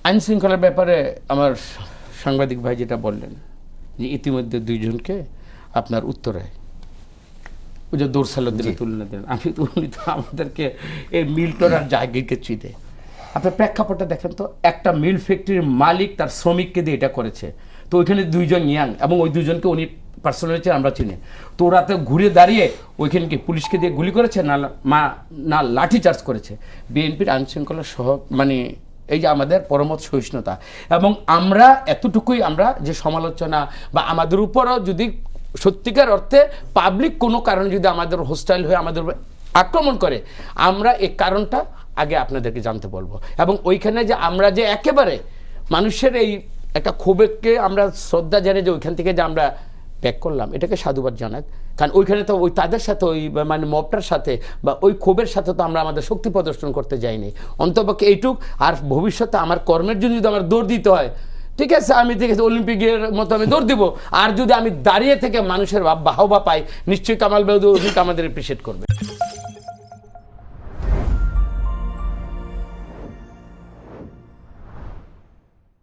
আইন শৃঙ্খলার ব্যাপারে আমার সাংবাদিক ভাই যেটা বললেন যে ইতিমধ্যে দুইজনকে আপনার উত্তরে ওই যে দৌড়সালের দিনে তুলনা দিলেন, আমি তো উনি তো আমাদেরকে এই মিল্টন আর জায়গাকে চিনে। আপনার প্রেক্ষাপটটা দেখেন তো, একটা মিল ফ্যাক্টরির মালিক তার শ্রমিককে দিয়ে এটা করেছে, তো ওইখানে দুইজন ইয়াং এবং ওই দুজনকে উনি পার্সোনালিটি আমরা চিনি, তো ওরা তো ঘুরে দাঁড়িয়ে ওইখানকে পুলিশকে দিয়ে গুলি করেছে না লাঠি চার্জ করেছে। বিএনপির আইনশৃঙ্খলা সহ মানে এই যে আমাদের পরমত সহিষ্ণুতা, এবং আমরা এতটুকুই আমরা যে সমালোচনা বা আমাদের উপরও যদি সত্যিকার অর্থে পাবলিক কোনো কারণে যদি আমাদের হোস্টাইল হয়ে আমাদের আক্রমণ করে, আমরা এই কারণটা আগে আপনাদেরকে জানতে বলবো। এবং ওইখানে যে আমরা যে একেবারে মানুষের এই একটা ক্ষোভকে আমরা শ্রদ্ধা জানিয়ে যে ওইখান থেকে যে আমরা ব্যাক করলাম, এটাকে সাধুবাদ জানাক। কারণ ওইখানে তো ওই তাদের সাথে ওই মানে মবটার সাথে বা ওই ক্ষোভের সাথে তো আমরা আমাদের শক্তি প্রদর্শন করতে যাইনি, অন্তপক্ষে এইটুক। আর ভবিষ্যতে আমার কর্মের জন্য যদি আমার দৌড় দিতে হয়, ঠিক আছে, আমি ঠিক আছে অলিম্পিকের মতো আমি দৌড় দিব। আর যদি আমি দাঁড়িয়ে থেকে মানুষের বাহবা পাই, নিশ্চয়ই কামাল বেদু আমাদের এপ্রিসিয়েট করবে।